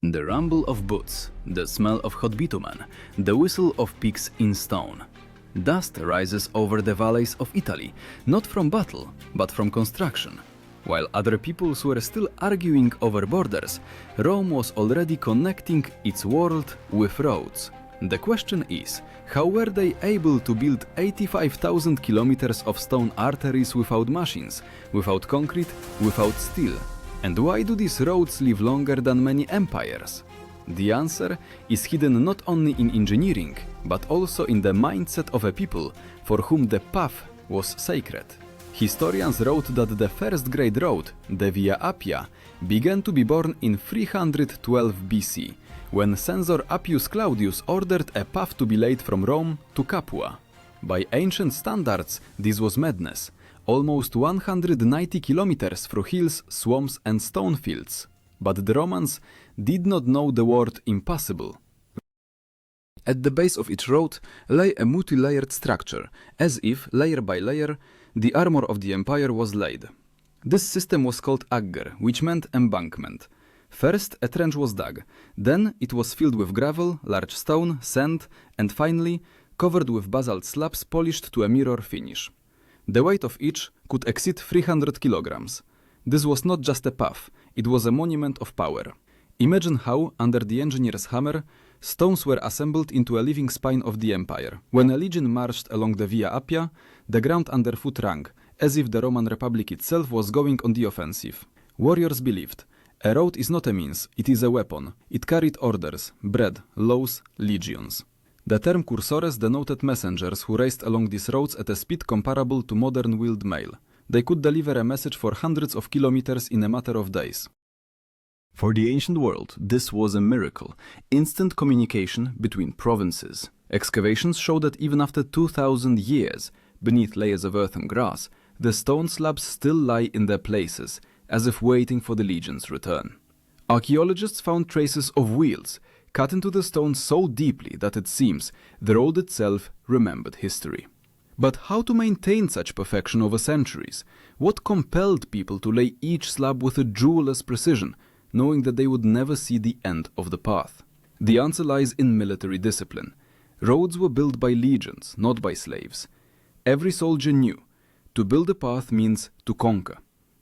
The rumble of boots, the smell of hot bitumen, the whistle of pigs in stone. Dust rises over the valleys of Italy, not from battle, but from construction. While other peoples were still arguing over borders, Rome was already connecting its world with roads. The question is, how were they able to build 85,000 kilometers of stone arteries without machines, without concrete, without steel? And why do these roads live longer than many empires? The answer is hidden not only in engineering, but also in the mindset of a people for whom the path was sacred. Historians wrote that the first great road, the Via Appia, began to be born in 312 BC, when Censor Appius Claudius ordered a path to be laid from Rome to Capua. By ancient standards, this was madness. Almost 190 kilometers through hills, swamps and stone fields. But the Romans did not know the word impossible. At the base of each road lay a multi-layered structure, as if, layer by layer, the armor of the empire was laid. This system was called agger, which meant embankment. First, a trench was dug, then it was filled with gravel, large stone, sand, and finally, covered with basalt slabs polished to a mirror finish. The weight of each could exceed 300 kilograms. This was not just a path, it was a monument of power. Imagine how, under the engineer's hammer, stones were assembled into a living spine of the empire. When a legion marched along the Via Appia, the ground underfoot rang, as if the Roman Republic itself was going on the offensive. Warriors believed, a road is not a means, it is a weapon. It carried orders, bread, laws, legions. The term cursores denoted messengers who raced along these roads at a speed comparable to modern wheeled mail. They could deliver a message for hundreds of kilometers in a matter of days. For the ancient world, this was a miracle, instant communication between provinces. Excavations show that even after 2,000 years, beneath layers of earth and grass, the stone slabs still lie in their places, as if waiting for the legion's return. Archaeologists found traces of wheels, cut into the stone so deeply that it seems the road itself remembered history. But how to maintain such perfection over centuries? What compelled people to lay each slab with a jeweler's precision, knowing that they would never see the end of the path? The answer lies in military discipline. Roads were built by legions, not by slaves. Every soldier knew, to build a path means to conquer.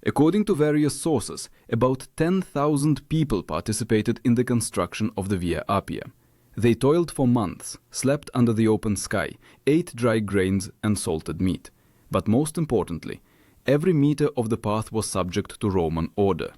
According to various sources, about 10,000 people participated in the construction of the Via Appia. They toiled for months, slept under the open sky, ate dry grains and salted meat. But most importantly, every meter of the path was subject to Roman order.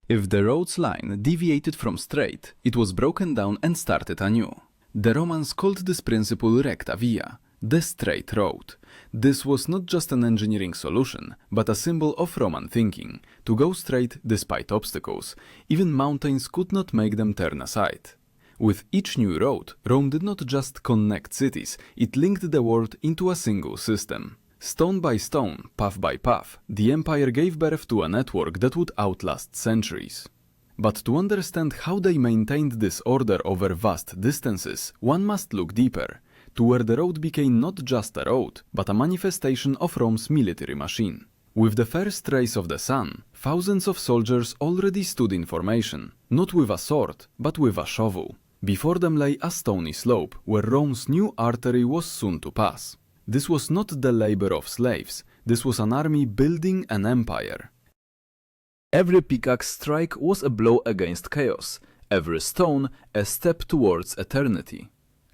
If the road's line deviated from straight, it was broken down and started anew. The Romans called this principle recta via, the straight road. This was not just an engineering solution, but a symbol of Roman thinking, to go straight despite obstacles. Even mountains could not make them turn aside. With each new road, Rome did not just connect cities, it linked the world into a single system. Stone by stone, path by path, the empire gave birth to a network that would outlast centuries. But to understand how they maintained this order over vast distances, one must look deeper, to where the road became not just a road, but a manifestation of Rome's military machine. With the first rays of the sun, thousands of soldiers already stood in formation, not with a sword, but with a shovel. Before them lay a stony slope, where Rome's new artery was soon to pass. This was not the labor of slaves, this was an army building an empire. Every pickaxe strike was a blow against chaos, every stone a step towards eternity.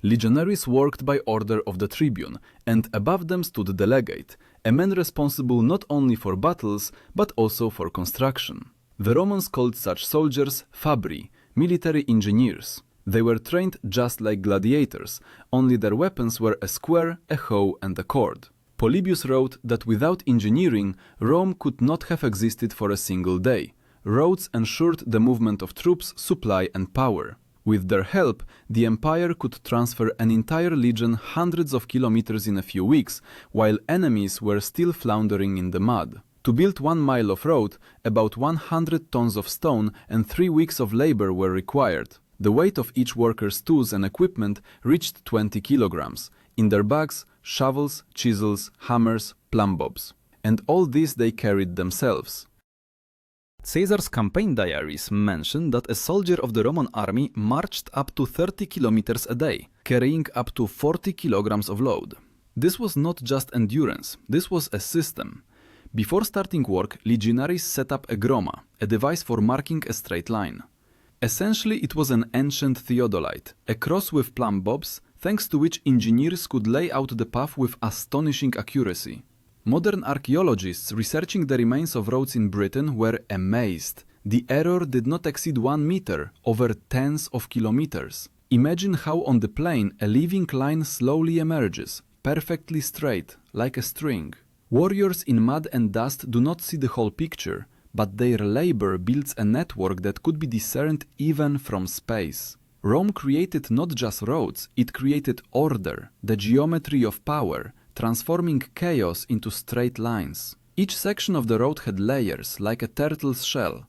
Legionaries worked by order of the tribune, and above them stood the legate, a man responsible not only for battles, but also for construction. The Romans called such soldiers fabri, military engineers. They were trained just like gladiators, only their weapons were a square, a hoe and a cord. Polybius wrote that without engineering, Rome could not have existed for a single day. Roads ensured the movement of troops, supply and power. With their help, the empire could transfer an entire legion hundreds of kilometers in a few weeks, while enemies were still floundering in the mud. To build 1 mile of road, about 100 tons of stone and 3 weeks of labor were required. The weight of each worker's tools and equipment reached 20 kilograms. In their bags, shovels, chisels, hammers, plumb bobs. And all this they carried themselves. Caesar's campaign diaries mention that a soldier of the Roman army marched up to 30 kilometers a day, carrying up to 40 kilograms of load. This was not just endurance, this was a system. Before starting work, legionaries set up a groma, a device for marking a straight line. Essentially, it was an ancient theodolite, a cross with plumb bobs, thanks to which engineers could lay out the path with astonishing accuracy. Modern archaeologists researching the remains of roads in Britain were amazed. The error did not exceed 1 meter over tens of kilometers. Imagine how on the plain a living line slowly emerges, perfectly straight, like a string. Warriors in mud and dust do not see the whole picture, but their labor builds a network that could be discerned even from space. Rome created not just roads, it created order, the geometry of power, transforming chaos into straight lines. Each section of the road had layers, like a turtle's shell.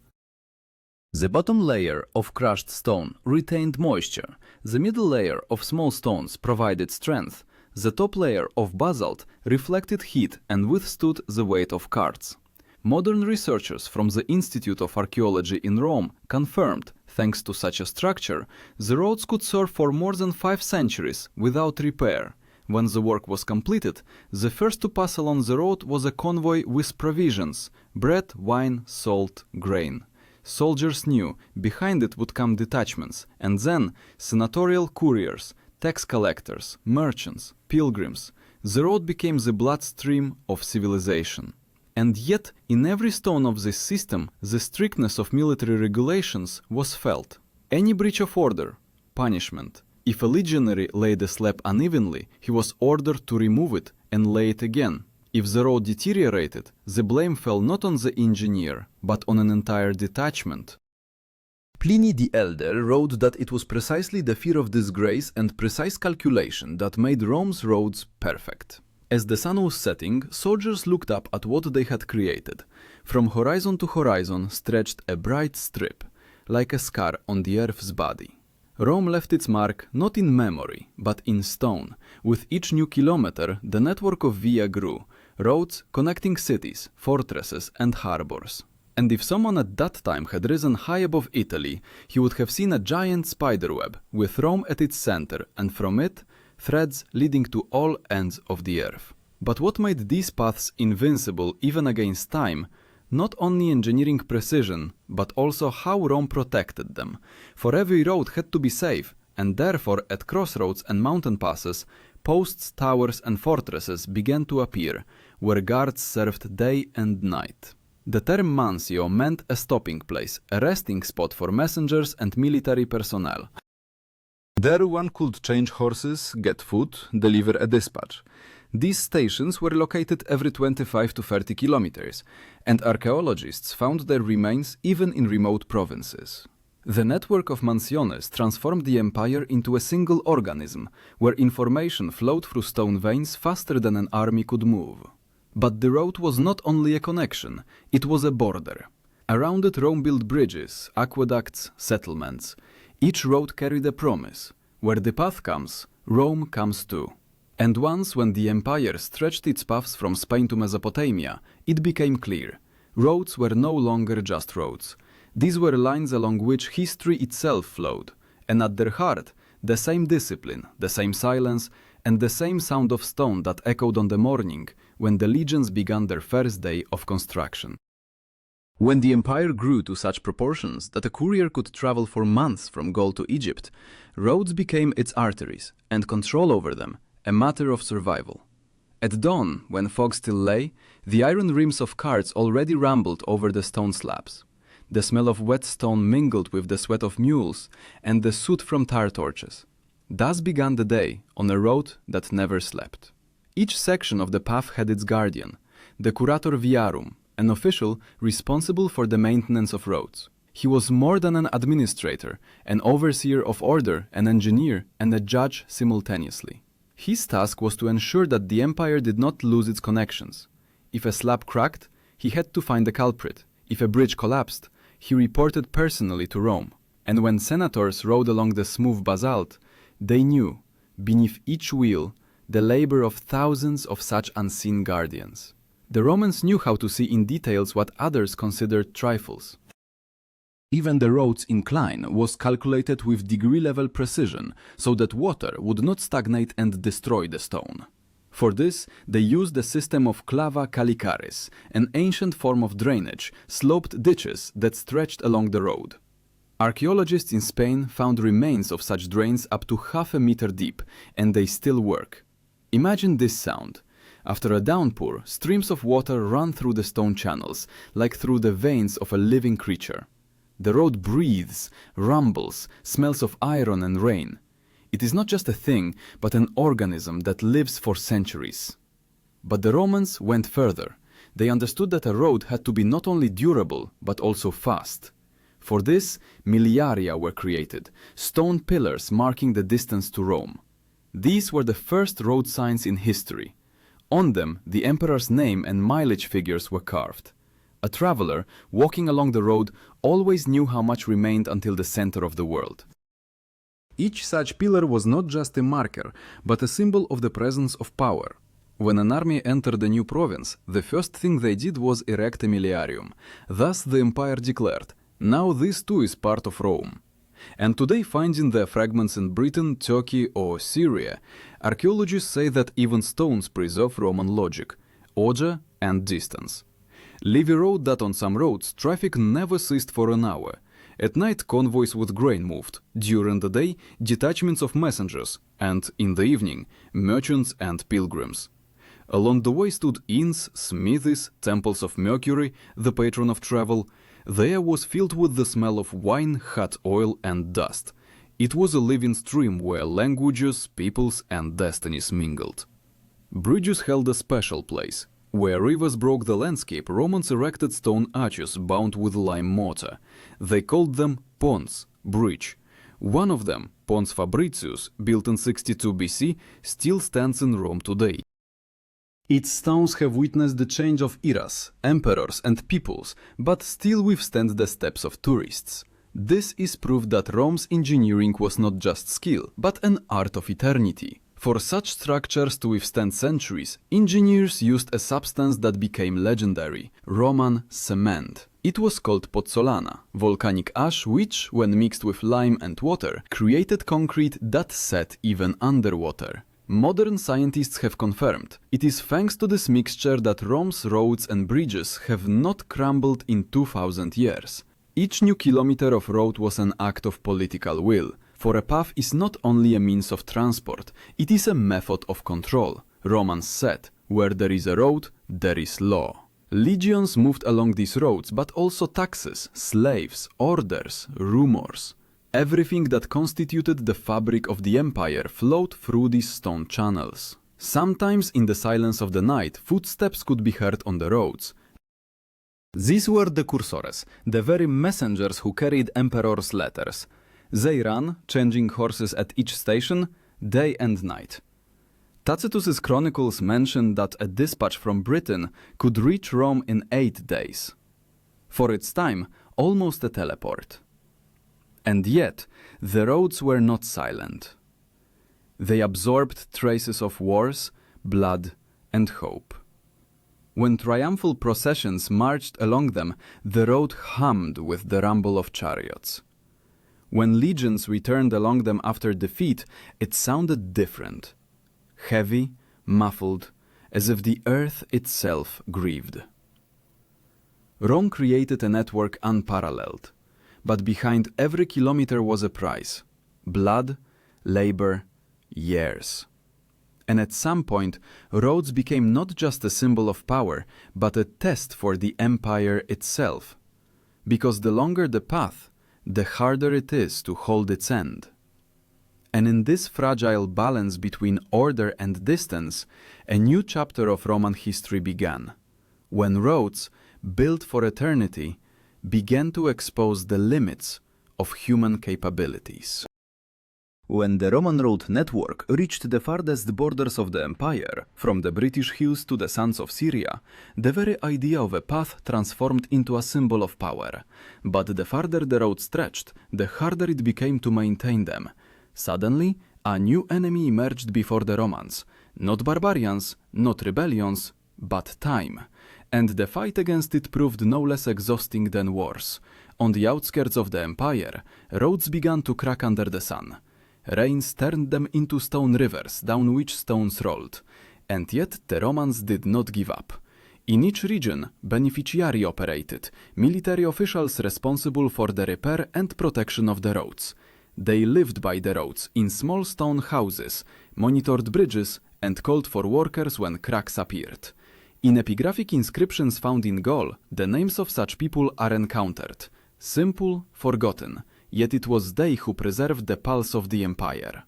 The bottom layer of crushed stone retained moisture, the middle layer of small stones provided strength, the top layer of basalt reflected heat and withstood the weight of carts. Modern researchers from the Institute of Archaeology in Rome confirmed, thanks to such a structure, the roads could serve for more than 5 centuries without repair. When the work was completed, the first to pass along the road was a convoy with provisions: bread, wine, salt, grain. Soldiers knew behind it would come detachments, and then senatorial couriers, tax collectors, merchants, pilgrims. The road became the bloodstream of civilization. And yet, in every stone of this system, the strictness of military regulations was felt. Any breach of order, punishment. If a legionary laid a slab unevenly, he was ordered to remove it and lay it again. If the road deteriorated, the blame fell not on the engineer, but on an entire detachment. Pliny the Elder wrote that it was precisely the fear of disgrace and precise calculation that made Rome's roads perfect. As the sun was setting, soldiers looked up at what they had created. From horizon to horizon stretched a bright strip, like a scar on the earth's body. Rome left its mark not in memory, but in stone. With each new kilometer, the network of via grew, roads connecting cities, fortresses and harbors. And if someone at that time had risen high above Italy, he would have seen a giant spiderweb, with Rome at its center, and from it, threads leading to all ends of the earth. But what made these paths invincible even against time? Not only engineering precision, but also how Rome protected them. For every road had to be safe, and therefore at crossroads and mountain passes, posts, towers and fortresses began to appear, where guards served day and night. The term mansio meant a stopping place, a resting spot for messengers and military personnel. There one could change horses, get food, deliver a dispatch. These stations were located every 25 to 30 kilometers, and archaeologists found their remains even in remote provinces. The network of mansiones transformed the empire into a single organism, where information flowed through stone veins faster than an army could move. But the road was not only a connection, it was a border. Around it Rome built bridges, aqueducts, settlements. Each road carried a promise. Where the path comes, Rome comes too. And once, when the empire stretched its paths from Spain to Mesopotamia, it became clear. Roads were no longer just roads. These were lines along which history itself flowed, and at their heart, the same discipline, the same silence, and the same sound of stone that echoed on the morning when the legions began their first day of construction. When the empire grew to such proportions that a courier could travel for months from Gaul to Egypt, roads became its arteries, and control over them a matter of survival. At dawn, when fog still lay, the iron rims of carts already rumbled over the stone slabs. The smell of wet stone mingled with the sweat of mules and the soot from tar torches. Thus began the day on a road that never slept. Each section of the path had its guardian, the curator viarum, an official responsible for the maintenance of roads. He was more than an administrator, an overseer of order, an engineer, and a judge simultaneously. His task was to ensure that the empire did not lose its connections. If a slab cracked, he had to find the culprit. If a bridge collapsed, he reported personally to Rome. And when senators rode along the smooth basalt, they knew, beneath each wheel, the labor of thousands of such unseen guardians. The Romans knew how to see in details what others considered trifles. Even the road's incline was calculated with degree-level precision so that water would not stagnate and destroy the stone. For this, they used a system of clava calicaris, an ancient form of drainage, sloped ditches that stretched along the road. Archaeologists in Spain found remains of such drains up to half a meter deep, and they still work. Imagine this sound. After a downpour, streams of water run through the stone channels, like through the veins of a living creature. The road breathes, rumbles, smells of iron and rain. It is not just a thing, but an organism that lives for centuries. But the Romans went further. They understood that a road had to be not only durable, but also fast. For this, miliaria were created, stone pillars marking the distance to Rome. These were the first road signs in history. On them, the emperor's name and mileage figures were carved. A traveler, walking along the road, always knew how much remained until the center of the world. Each such pillar was not just a marker, but a symbol of the presence of power. When an army entered a new province, the first thing they did was erect a miliarium. Thus the empire declared, now this too is part of Rome. And today, finding their fragments in Britain, Turkey or Syria, archaeologists say that even stones preserve Roman logic, order and distance. Livy wrote that on some roads traffic never ceased for an hour. At night, convoys with grain moved. During the day, detachments of messengers, and in the evening, merchants and pilgrims. Along the way stood inns, smithies, temples of Mercury, the patron of travel. The air was filled with the smell of wine, hot oil and dust. It was a living stream where languages, peoples and destinies mingled. Bridges held a special place. Where rivers broke the landscape, Romans erected stone arches bound with lime mortar. They called them pons, bridge. One of them, Pons Fabricius, built in 62 BC, still stands in Rome today. Its stones have witnessed the change of eras, emperors and peoples, but still withstand the steps of tourists. This is proof that Rome's engineering was not just skill, but an art of eternity. For such structures to withstand centuries, engineers used a substance that became legendary, Roman cement. It was called pozzolana, volcanic ash which, when mixed with lime and water, created concrete that set even underwater. Modern scientists have confirmed it is thanks to this mixture that Rome's roads and bridges have not crumbled in 2000 years. Each new kilometer of road was an act of political will. For a path is not only a means of transport, it is a method of control. Romans said, where there is a road, there is law. Legions moved along these roads, but also taxes, slaves, orders, rumors. Everything that constituted the fabric of the empire flowed through these stone channels. Sometimes in the silence of the night, footsteps could be heard on the roads. These were the cursores, the very messengers who carried emperor's letters. They ran, changing horses at each station, day and night. Tacitus's chronicles mention that a dispatch from Britain could reach Rome in 8 days. For its time, almost a teleport. And yet, the roads were not silent. They absorbed traces of wars, blood, and hope. When triumphal processions marched along them, the road hummed with the rumble of chariots. When legions returned along them after defeat, it sounded different. Heavy, muffled, as if the earth itself grieved. Rome created a network unparalleled, but behind every kilometer was a price. Blood, labor, years. And at some point, roads became not just a symbol of power, but a test for the empire itself. Because the longer the path, the harder it is to hold its end. And in this fragile balance between order and distance, a new chapter of Roman history began, when roads, built for eternity, began to expose the limits of human capabilities. When the Roman road network reached the farthest borders of the empire, from the British hills to the sands of Syria, the very idea of a path transformed into a symbol of power. But the farther the road stretched, the harder it became to maintain them. Suddenly, a new enemy emerged before the Romans. Not barbarians, not rebellions, but time. And the fight against it proved no less exhausting than wars. on the outskirts of the empire, roads began to crack under the sun. Rains turned them into stone rivers, down which stones rolled. And yet the Romans did not give up. In each region, beneficiari operated, military officials responsible for the repair and protection of the roads. They lived by the roads in small stone houses, monitored bridges, and called for workers when cracks appeared. In epigraphic inscriptions found in Gaul, the names of such people are encountered. Simple, forgotten, yet it was they who preserved the pulse of the empire.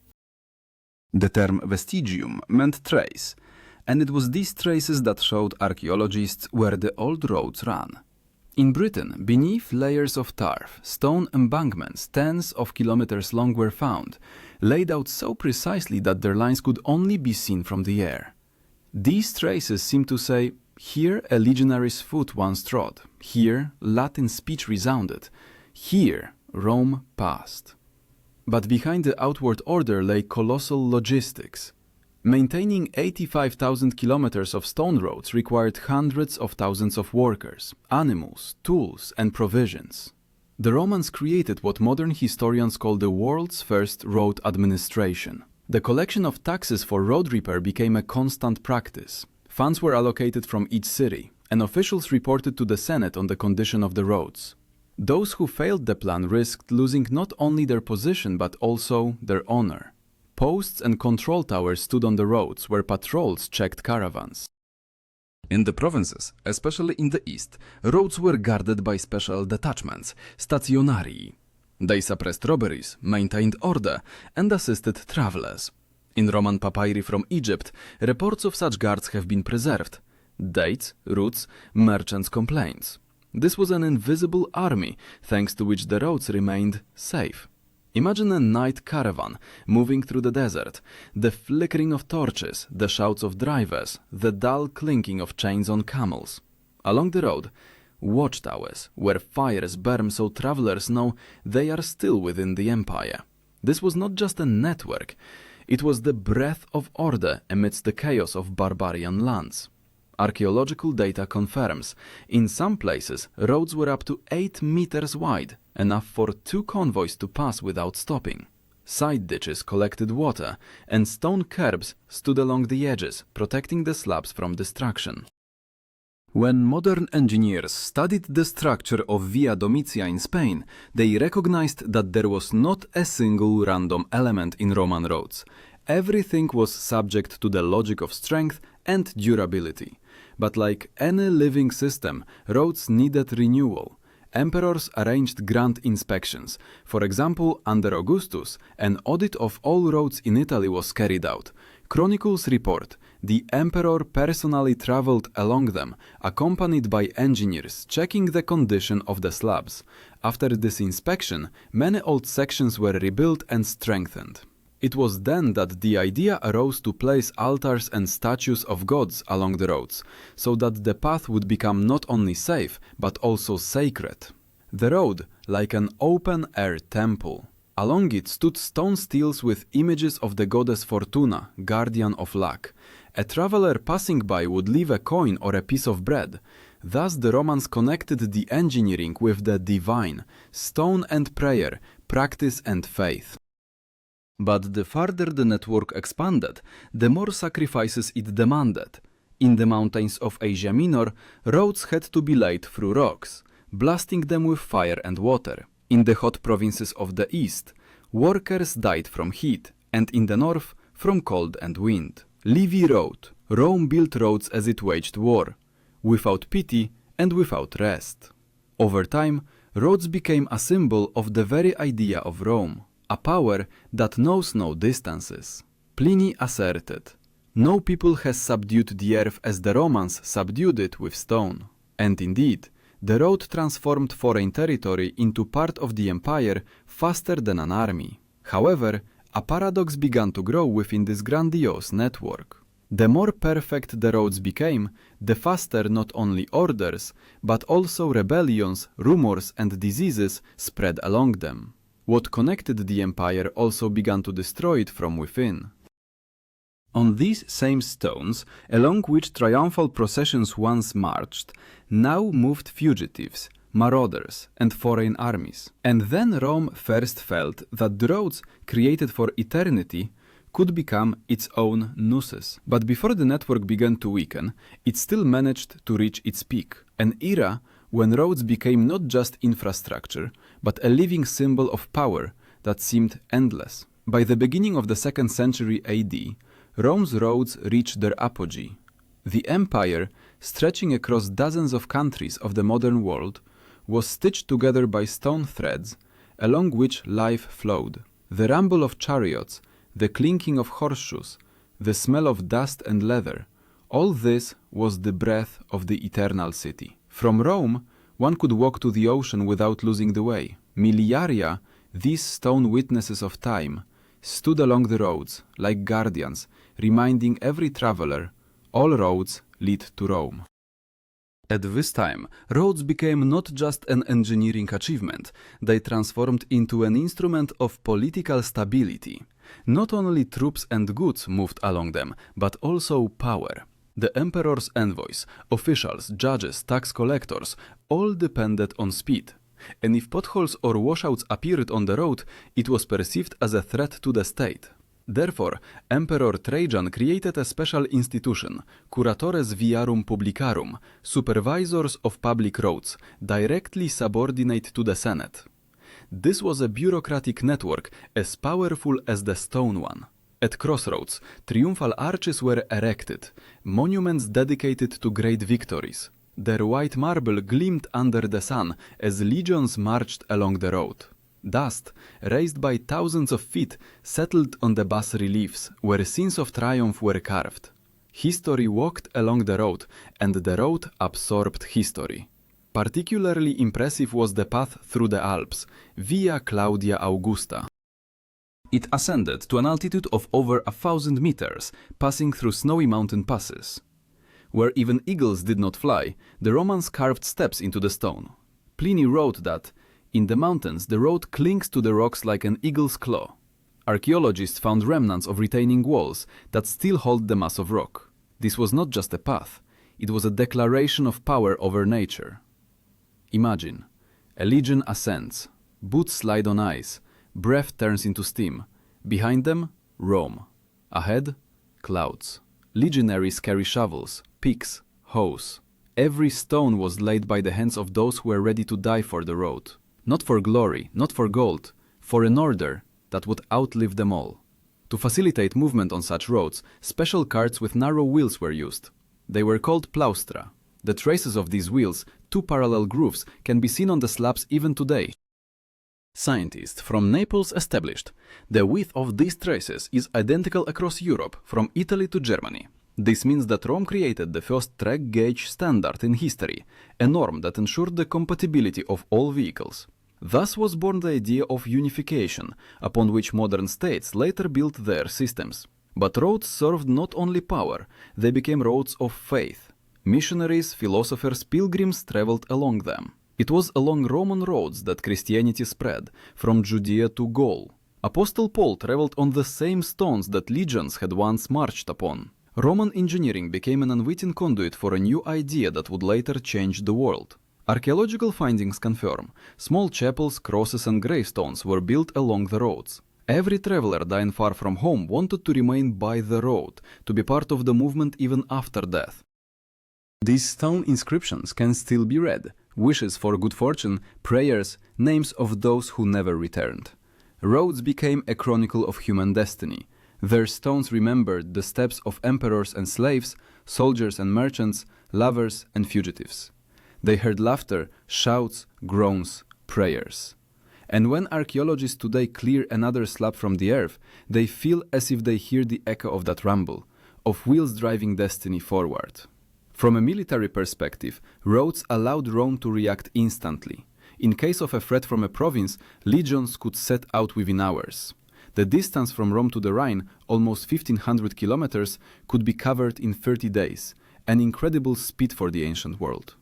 The term vestigium meant trace, and it was these traces that showed archaeologists where the old roads ran. In Britain, beneath layers of turf, stone embankments tens of kilometers long were found, laid out so precisely that their lines could only be seen from the air. These traces seem to say, here a legionary's foot once trod, here Latin speech resounded, here Rome passed. But behind the outward order lay colossal logistics. Maintaining 85,000 kilometers of stone roads required hundreds of thousands of workers, animals, tools, and provisions. The Romans created what modern historians call the world's first road administration. The collection of taxes for road repair became a constant practice. Funds were allocated from each city, and officials reported to the Senate on the condition of the roads. Those who failed the plan risked losing not only their position but also their honor. Posts and control towers stood on the roads where patrols checked caravans. In the provinces, especially in the east, roads were guarded by special detachments, Legionarii. They suppressed robberies, maintained order, and assisted travelers. In Roman papyri from Egypt, reports of such guards have been preserved. Dates, routes, merchants' complaints. This was an invisible army, thanks to which the roads remained safe. Imagine a night caravan moving through the desert, the flickering of torches, the shouts of drivers, the dull clinking of chains on camels. Along the road, watchtowers, where fires burn so travelers know they are still within the empire. This was not just a network, it was the breath of order amidst the chaos of barbarian lands. Archaeological data confirms, in some places roads were up to 8 meters wide, enough for 2 convoys to pass without stopping. Side ditches collected water, and stone curbs stood along the edges, protecting the slabs from destruction. When modern engineers studied the structure of Via Domitia in Spain, they recognized that there was not a single random element in Roman roads. Everything was subject to the logic of strength and durability. But like any living system, roads needed renewal. Emperors arranged grand inspections. For example, under Augustus, an audit of all roads in Italy was carried out. Chronicles report, the emperor personally traveled along them, accompanied by engineers checking the condition of the slabs. After this inspection, many old sections were rebuilt and strengthened. It was then that the idea arose to place altars and statues of gods along the roads, so that the path would become not only safe, but also sacred. The road, like an open-air temple. Along it stood stone steels with images of the goddess Fortuna, guardian of luck. A traveler passing by would leave a coin or a piece of bread. Thus the Romans connected the engineering with the divine, stone and prayer, practice and faith. But the farther the network expanded, the more sacrifices it demanded. In the mountains of Asia Minor, roads had to be laid through rocks, blasting them with fire and water. In the hot provinces of the east, workers died from heat, and in the north, from cold and wind. Livy wrote, Rome built roads as it waged war, without pity and without rest. Over time, roads became a symbol of the very idea of Rome, a power that knows no distances. Pliny asserted, no people has subdued the earth as the Romans subdued it with stone. And indeed, the road transformed foreign territory into part of the empire faster than an army. However, a paradox began to grow within this grandiose network. The more perfect the roads became, the faster not only orders, but also rebellions, rumors and diseases spread along them. What connected the empire also began to destroy it from within. On these same stones, along which triumphal processions once marched, now moved fugitives, marauders, and foreign armies. And then Rome first felt that the roads created for eternity could become its own nooses. But before the network began to weaken, it still managed to reach its peak, an era when roads became not just infrastructure, but a living symbol of power that seemed endless. By the beginning of the 2nd century AD, Rome's roads reached their apogee. The empire, stretching across dozens of countries of the modern world, was stitched together by stone threads, along which life flowed. The rumble of chariots, the clinking of horseshoes, the smell of dust and leather, all this was the breath of the eternal city. From Rome, one could walk to the ocean without losing the way. Miliaria, these stone witnesses of time, stood along the roads like guardians, reminding every traveler, all roads lead to Rome. At this time, roads became not just an engineering achievement, they transformed into an instrument of political stability. Not only troops and goods moved along them, but also power. The emperor's envoys, officials, judges, tax collectors, all depended on speed. And if potholes or washouts appeared on the road, it was perceived as a threat to the state. Therefore, Emperor Trajan created a special institution, Curatores Viarum Publicarum, supervisors of public roads, directly subordinate to the Senate. This was a bureaucratic network as powerful as the stone one. At crossroads, triumphal arches were erected, monuments dedicated to great victories. Their white marble gleamed under the sun as legions marched along the road. Dust, raised by thousands of feet, settled on the bas-reliefs, where scenes of triumph were carved. History walked along the road, and the road absorbed history. Particularly impressive was the path through the Alps, Via Claudia Augusta. It ascended to an altitude of over 1,000 meters, passing through snowy mountain passes. Where even eagles did not fly, the Romans carved steps into the stone. Pliny wrote that, in the mountains, the road clings to the rocks like an eagle's claw. Archaeologists found remnants of retaining walls that still hold the mass of rock. This was not just a path, it was a declaration of power over nature. Imagine, a legion ascends, boots slide on ice, breath turns into steam. Behind them, Rome. Ahead, clouds. Legionaries carry shovels, picks, hoes. Every stone was laid by the hands of those who were ready to die for the road. Not for glory, not for gold, for an order that would outlive them all. To facilitate movement on such roads, special carts with narrow wheels were used. They were called plaustra. The traces of these wheels, two parallel grooves, can be seen on the slabs even today. Scientists from Naples established the width of these traces is identical across Europe, from Italy to Germany. This means that Rome created the first track gauge standard in history, a norm that ensured the compatibility of all vehicles. Thus was born the idea of unification, upon which modern states later built their systems. But roads served not only power, they became roads of faith. Missionaries, philosophers, pilgrims traveled along them. It was along Roman roads that Christianity spread, from Judea to Gaul. Apostle Paul traveled on the same stones that legions had once marched upon. Roman engineering became an unwitting conduit for a new idea that would later change the world. Archaeological findings confirm small chapels, crosses and gravestones were built along the roads. Every traveler dying far from home wanted to remain by the road, to be part of the movement even after death. These stone inscriptions can still be read, wishes for good fortune, prayers, names of those who never returned. Roads became a chronicle of human destiny. Their stones remembered the steps of emperors and slaves, soldiers and merchants, lovers and fugitives. They heard laughter, shouts, groans, prayers. And when archaeologists today clear another slab from the earth, they feel as if they hear the echo of that rumble, of wheels driving destiny forward. From a military perspective, roads allowed Rome to react instantly. In case of a threat from a province, legions could set out within hours. The distance from Rome to the Rhine, almost 1,500 kilometers, could be covered in 30 days, an incredible speed for the ancient world.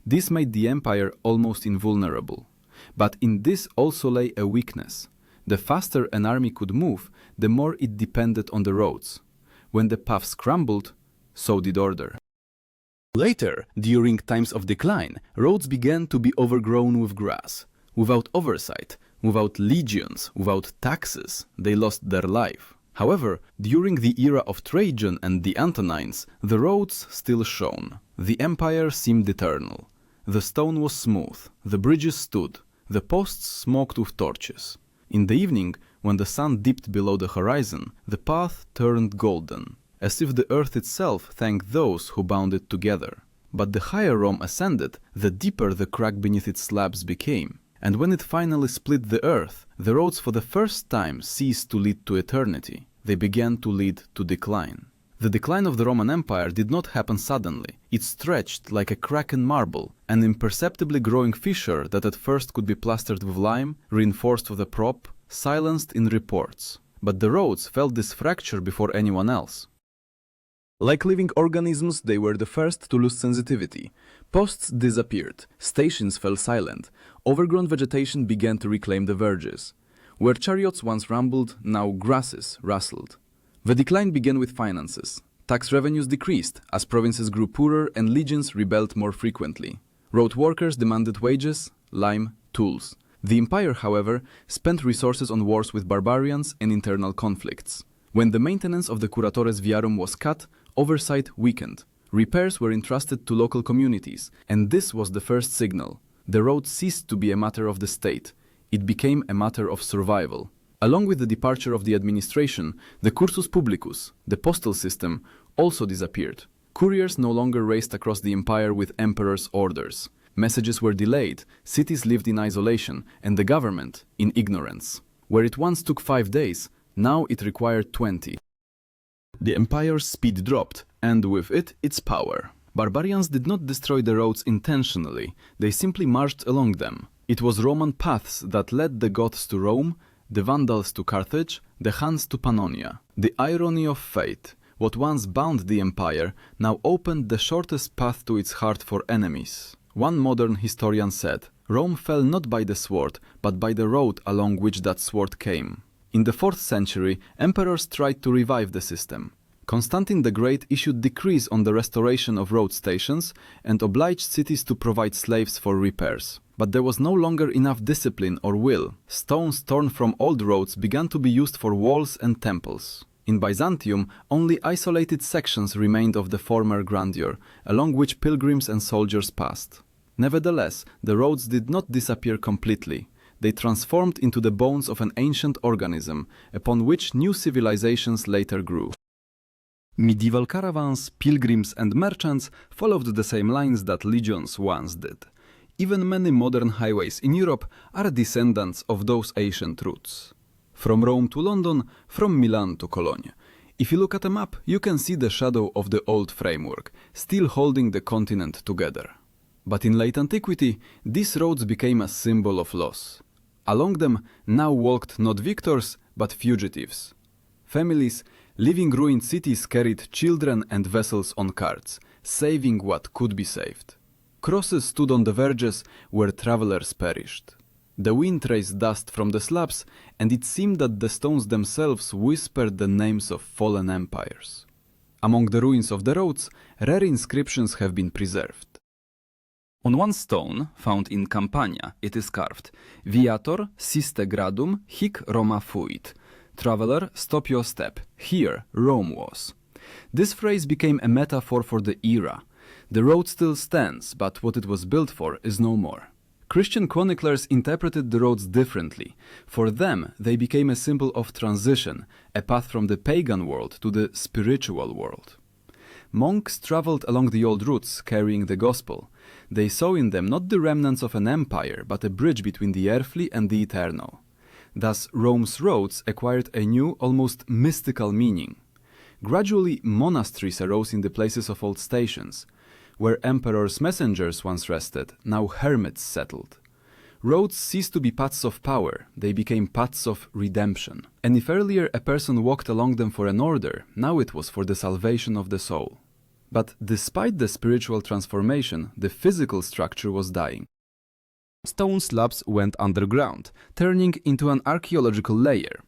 This made the empire almost invulnerable. But in this also lay a weakness. The faster an army could move, the more it depended on the roads. When the paths crumbled, so did order. Later, during times of decline, roads began to be overgrown with grass. Without oversight, without legions, without taxes, they lost their life. However, during the era of Trajan and the Antonines, the roads still shone. The empire seemed eternal. The stone was smooth, the bridges stood, the posts smoked with torches. In the evening, when the sun dipped below the horizon, the path turned golden, as if the earth itself thanked those who bound it together. But the higher Rome ascended, the deeper the crack beneath its slabs became. And when it finally split the earth, the roads for the first time ceased to lead to eternity. They began to lead to decline. The decline of the Roman Empire did not happen suddenly. It stretched like a crack in marble, an imperceptibly growing fissure that at first could be plastered with lime, reinforced with a prop, silenced in reports. But the roads felt this fracture before anyone else. Like living organisms, they were the first to lose sensitivity. Posts disappeared, stations fell silent, overgrown vegetation began to reclaim the verges. Where chariots once rumbled, now grasses rustled. The decline began with finances. Tax revenues decreased as provinces grew poorer and legions rebelled more frequently. Road workers demanded wages, lime, tools. The empire, however, spent resources on wars with barbarians and internal conflicts. When the maintenance of the curatores viarum was cut, oversight weakened. Repairs were entrusted to local communities, and this was the first signal. The road ceased to be a matter of the state. It became a matter of survival. Along with the departure of the administration, the cursus publicus, the postal system, also disappeared. Couriers no longer raced across the empire with emperor's orders. Messages were delayed, cities lived in isolation, and the government in ignorance. Where it once took 5 days, now it required 20. The empire's speed dropped, and with it, its power. Barbarians did not destroy the roads intentionally, they simply marched along them. It was Roman paths that led the Goths to Rome, the Vandals to Carthage, the Huns to Pannonia. The irony of fate, what once bound the empire, now opened the shortest path to its heart for enemies. One modern historian said, Rome fell not by the sword, but by the road along which that sword came. In the 4th century, emperors tried to revive the system. Constantine the Great issued decrees on the restoration of road stations and obliged cities to provide slaves for repairs. But there was no longer enough discipline or will. Stones torn from old roads began to be used for walls and temples. In Byzantium, only isolated sections remained of the former grandeur, along which pilgrims and soldiers passed. Nevertheless, the roads did not disappear completely. They transformed into the bones of an ancient organism, upon which new civilizations later grew. Medieval caravans, pilgrims and merchants followed the same lines that legions once did. Even many modern highways in Europe are descendants of those ancient routes. From Rome to London, from Milan to Cologne. If you look at a map, you can see the shadow of the old framework, still holding the continent together. But in late antiquity, these roads became a symbol of loss. Along them now walked not victors, but fugitives. Families living ruined cities carried children and vessels on carts, saving what could be saved. Crosses stood on the verges where travelers perished. The wind raised dust from the slabs, and it seemed that the stones themselves whispered the names of fallen empires. Among the ruins of the roads, rare inscriptions have been preserved. On one stone, found in Campania, it is carved, Viator siste gradum hic Roma fuit. Traveler, stop your step. Here, Rome was. This phrase became a metaphor for the era. The road still stands, but what it was built for is no more. Christian chroniclers interpreted the roads differently. For them, they became a symbol of transition, a path from the pagan world to the spiritual world. Monks traveled along the old routes, carrying the gospel. They saw in them not the remnants of an empire, but a bridge between the earthly and the eternal. Thus, Rome's roads acquired a new, almost mystical meaning. Gradually, monasteries arose in the places of old stations. Where emperors' messengers once rested, now hermits settled. Roads ceased to be paths of power, they became paths of redemption. And if earlier a person walked along them for an order, now it was for the salvation of the soul. But despite the spiritual transformation, the physical structure was dying. Stone slabs went underground, turning into an archaeological layer.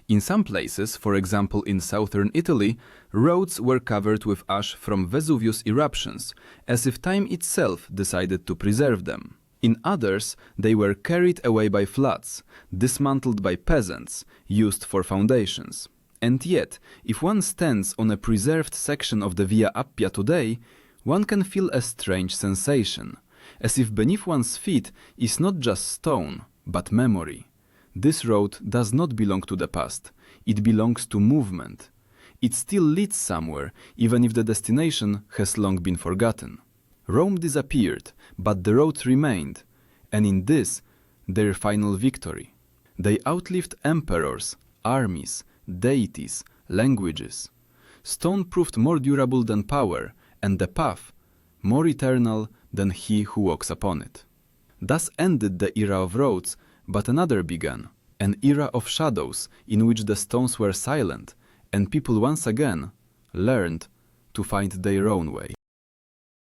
In some places, for example in southern Italy, roads were covered with ash from Vesuvius eruptions, as if time itself decided to preserve them. In others, they were carried away by floods, dismantled by peasants, used for foundations. And yet, if one stands on a preserved section of the Via Appia today, one can feel a strange sensation, as if beneath one's feet is not just stone, but memory. This road does not belong to the past, it belongs to movement. It still leads somewhere, even if the destination has long been forgotten. Rome disappeared, but the road remained, and in this, their final victory. They outlived emperors, armies, deities, languages. Stone proved more durable than power, and the path more eternal than he who walks upon it. Thus ended the era of roads, but another began, an era of shadows in which the stones were silent, and people once again learned to find their own way.